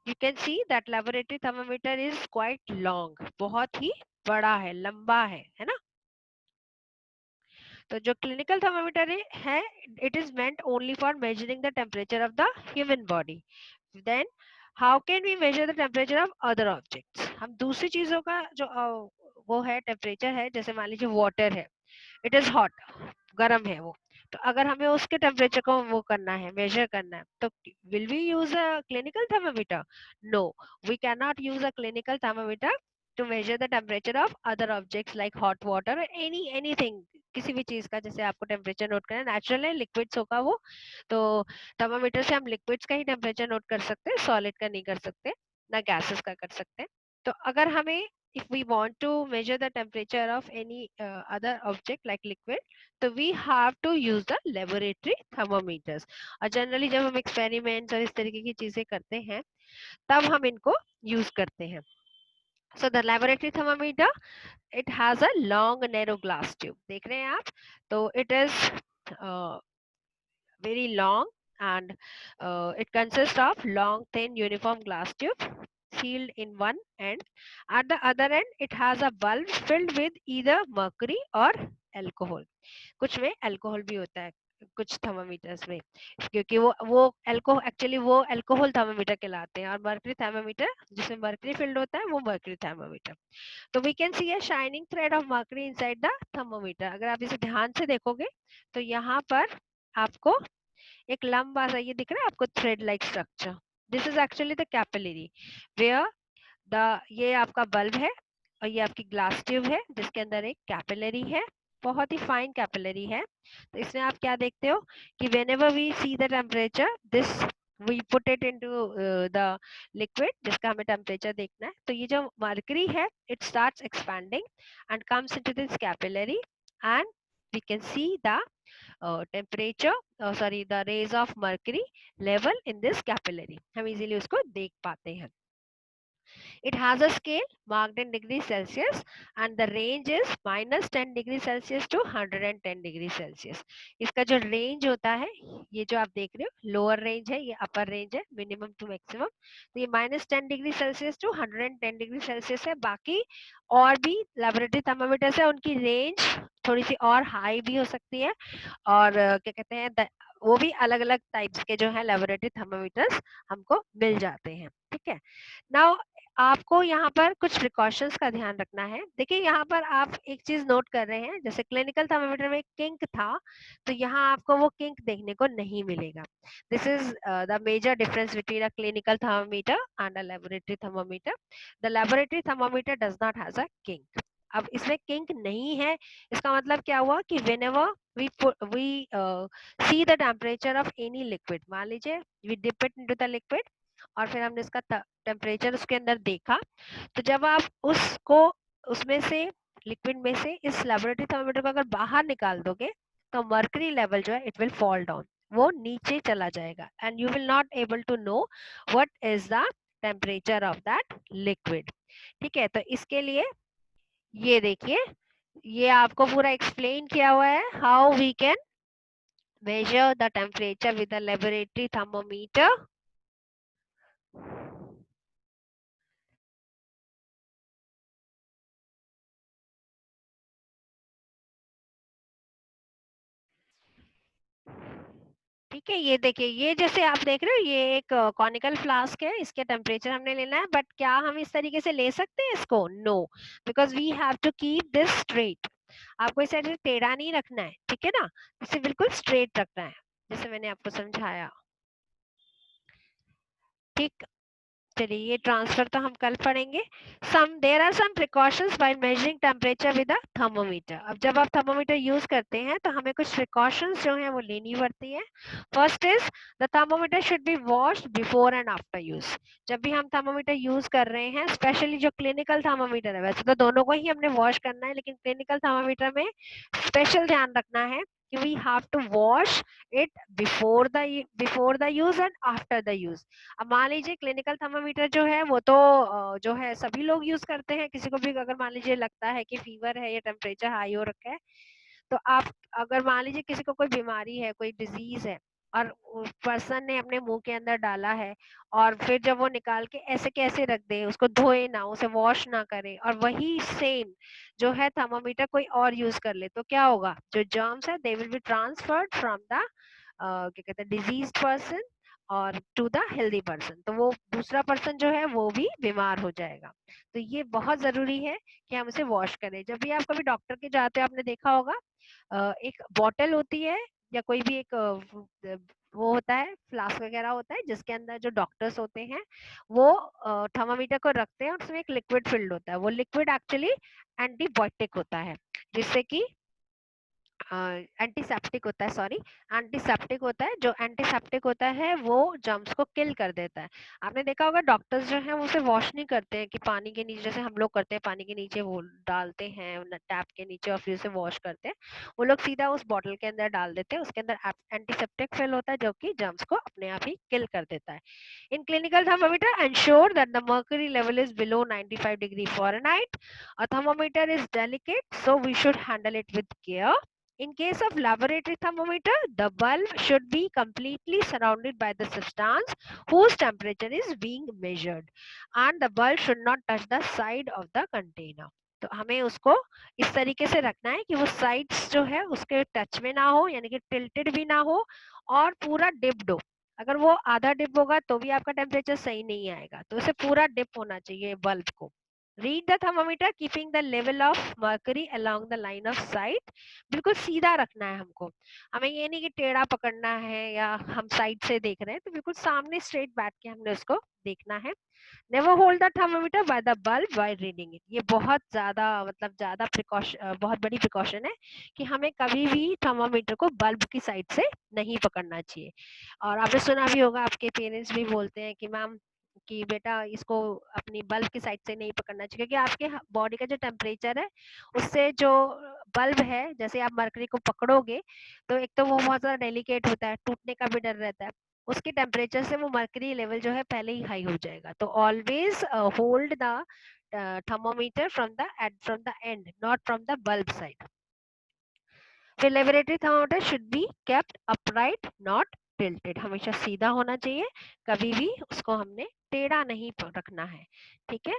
You can see that laboratory thermometer is quite long, बहुत ही बड़ा है, लंबा है ना? तो जो क्लिनिकल थर्मामीटर है, it is meant only for measuring the temperature of the human body. Then how can we measure the temperature of other objects? हम दूसरी चीजों का जो वो है टेम्परेचर है, जैसे मान लीजिए वाटर है, इट इज हॉट, गर्म है वो, तो अगर हमें उसके टेम्परेचर को वो करना है, मेजर करना है, तो will we use a clinical thermometer? No, we can not use a clinical thermometer to measure the temperature of other objects like hot water, anything, किसी भी चीज का, जैसे आपको टेम्परेचर नोट करना है, नेचुरल है, लिक्विड्स होगा वो, तो थर्मामीटर से हम लिक्विड्स का ही टेम्परेचर नोट कर सकते हैं, सॉलिड का नहीं कर सकते, ना गैसेस का कर सकते हैं। तो अगर हमें if we want to measure the temperature of any other object like liquid, तो we have to use the laboratory thermometers। और जनरली जब हम एक्सपेरिमेंट्स और इस तरीके की चीजें करते हैं, तब हम इनको यूज करते हैं। So the laboratory thermometer, it has a long narrow glass tube, देख रहे हैं आप, तो it is very long, and it consists of long thin uniform glass tube sealed in one end. At the other end it has a bulb filled with either mercury or alcohol। कुछ में alcohol भी होता है कुछ thermometers में, क्योंकि वो एल्को एक्चुअली वो अल्कोहल थर्मामीटर कहलाते हैं, और मर्क्यूरी थर्मामीटर जिसमें मर्क्यूरी फिल्ड होता है वो मर्क्यूरी थर्मामीटर। तो we can see a shining thread of mercury inside the thermometer. अगर आप इसे ध्यान से देखोगे तो यहाँ पर आपको एक लंबा सा ये दिख रहा है आपको thread like structure, this is actually the capillary where the, ये आपका बल्ब है और ये आपकी ग्लास ट्यूब है जिसके अंदर एक कैपिलरी है, बहुत ही फाइन कैपिलरी है। तो इसमें आप क्या देखते हो कि whenever we see the temperature, this we put it into the liquid जिसका हमें टेम्परेचर देखना है, तो ये जो मर्करी है it starts expanding and comes into this capillary, and we can see the temperature, sorry, the rays of mercury level in this capillary, हम easily उसको देख पाते हैं। It has a scale marked in degrees Celsius and the range is -10 degree Celsius to 110 degree Celsius। इसका जो range होता है, ये जो आप देख रहे हो लोअर रेंज है, ये अपर रेंज है, मिनिमम टू मैक्सिमम, तो ये -10 degree Celsius to 110 degree Celsius है। बाकी और भी लेबोरेटरी थर्मामीटर्स है, उनकी रेंज थोड़ी सी और हाई भी हो सकती है, और क्या कहते हैं वो भी अलग अलग टाइप्स के जो है लेबोरेटरी थर्मामीटर्स हमको मिल जाते हैं। ठीक है, नाउ आपको यहाँ पर कुछ प्रिकॉशंस का ध्यान रखना है। देखिए यहाँ पर आप एक चीज नोट कर रहे हैं, जैसे क्लिनिकल थर्मामीटर में किंक था, तो यहाँ आपको वो किंक देखने को नहीं मिलेगा। This is the major difference between a clinical thermometer and a laboratory thermometer. The laboratory thermometer does not has a kink. अब इसमें किंक नहीं है, इसका मतलब क्या हुआ कि whenever we see the temperature of any liquid, मान लीजिए we dip it into the liquid और फिर हमने इसका टेम्परेचर उसके अंदर देखा, तो जब आप उसको उसमें से लिक्विड में से इस लेबोरेटरी थर्मामीटर को अगर बाहर निकाल दोगे, तो मर्करी लेवल जो है इट विल फॉल डाउन, वो नीचे चला जाएगा, and you will not able to know what is the temperature of that liquid. ठीक है, तो इसके लिए ये देखिए, ये आपको पूरा एक्सप्लेन किया हुआ है, how we can measure the temperature with a laboratory thermometer। ठीक है, ये देखिए, ये जैसे आप देख रहे हो ये एक कॉनिकल फ्लास्क है, इसके टेम्परेचर हमने लेना है, बट क्या हम इस तरीके से ले सकते हैं इसको? No, because we have to keep this straight. आपको इसे ऐसे टेढ़ा नहीं रखना है, ठीक है ना, इसे बिल्कुल स्ट्रेट रखना है, जैसे मैंने आपको समझाया। ठीक, चलिए ये ट्रांसफर तो हम कल पढ़ेंगे। There are some precautions by measuring temperature with a thermometer. अब जब आप थर्मोमीटर यूज करते हैं तो हमें कुछ प्रिकॉशंस जो है वो लेनी पड़ती है। First is the thermometer should be washed before and after use. जब भी हम थर्मोमीटर यूज कर रहे हैं, स्पेशली जो क्लिनिकल थर्मोमीटर है, वैसे तो दोनों को ही हमने वॉश करना है, लेकिन क्लिनिकल थर्मोमीटर में स्पेशल ध्यान रखना है कि we have to wash it before the use and after the use. अब मान लीजिए क्लिनिकल थर्मामीटर जो है वो तो जो है सभी लोग यूज करते हैं, किसी को भी अगर मान लीजिए लगता है कि फीवर है या टेम्परेचर हाई हो रखा है, तो आप अगर मान लीजिए किसी को कोई बीमारी है, कोई डिजीज है, और पर्सन ने अपने मुंह के अंदर डाला है और फिर जब वो निकाल के ऐसे कैसे रख दे, उसको धोए ना, उसे वॉश ना करे, और वही सेम जो है थर्मामीटर कोई और यूज कर ले, तो क्या होगा, जो जर्म्स है they will be transferred from the क्या कहते हैं डिजीज्ड पर्सन और टू द हेल्दी पर्सन, तो वो दूसरा पर्सन जो है वो भी बीमार हो जाएगा। तो ये बहुत जरूरी है कि हम उसे वॉश करें। जब भी आप कभी डॉक्टर के जाते हो, आपने देखा होगा एक बॉटल होती है या कोई भी एक वो होता है, फ्लास्क वगैरह होता है, जिसके अंदर जो डॉक्टर्स होते हैं वो थर्मामीटर को रखते हैं और उसमें एक लिक्विड फिल्ड होता है। वो लिक्विड एक्चुअली एंटीबायोटिक होता है, जिससे कि एंटीसेप्टिक होता है, सॉरी, एंटीसेप्टिक होता है। जो एंटीसेप्टिक होता है वो जर्म्स को किल कर देता है। आपने देखा होगा डॉक्टर्स जो हैं वो उसे वॉश नहीं करते हैं कि पानी के नीचे, जैसे हम लोग करते हैं, पानी के नीचे वो डालते हैं टैप के नीचे और फिर उसे वॉश करते हैं। वो लोग सीधा उस बॉटल के अंदर डाल देते हैं, उसके अंदर एंटीसेप्टिक फिल होता है जो कि जर्म्स को अपने आप ही किल कर देता है। In clinical thermometer, ensure that the mercury level is below 95 degree Fahrenheit. A thermometer is delicate, so we should handle it with care. In case of laboratory thermometer, the bulb should be completely surrounded by the substance whose temperature is being measured, and the bulb should not touch the side of the container. तो हमें उसको इस तरीके से रखना है कि वो साइड्स जो है उसके टच में ना हो, यानी कि टिल्टेड भी ना हो और पूरा डिप्ड हो। अगर वो आधा डिप होगा तो भी आपका टेम्परेचर सही नहीं आएगा, तो उसे पूरा डिप होना चाहिए बल्ब को। Read the thermometer keeping the level of mercury along the line of site. बिल्कुल सीधा रखना है हमको, हमें ये नहीं कि टेढ़ा पकड़ना है या हम साइड से देख रहे हैं, तो बिल्कुल सामने स्ट्रेट बैठ के हमने उसको देखना है। Never hold the thermometer by the bulb while reading it. ये बहुत ज्यादा मतलब ज्यादा प्रिकॉशन, बहुत बड़ी प्रिकॉशन है कि हमें कभी भी थर्मामीटर को बल्ब की साइड से नहीं पकड़ना चाहिए। और आपने सुना भी होगा, आपके पेरेंट्स भी बोलते हैं कि मैम कि बेटा इसको अपनी बल्ब की साइड से नहीं पकड़ना चाहिए, क्योंकि आपके बॉडी का जो टेम्परेचर है उससे जो बल्ब है, जैसे आप मरकरी को पकड़ोगे तो एक तो वो बहुत ज्यादा डेलिकेट होता है, टूटने का भी डर रहता है, उसके टेम्परेचर से वो मर्करी लेवल जो है पहले ही हाई हो जाएगा। तो always hold the thermometer from the end, not from the bulb side. फिर laboratory thermometer should be kept upright not tilted, हमेशा सीधा होना चाहिए, कभी भी उसको हमने टेढ़ा नहीं रखना है। ठीक है।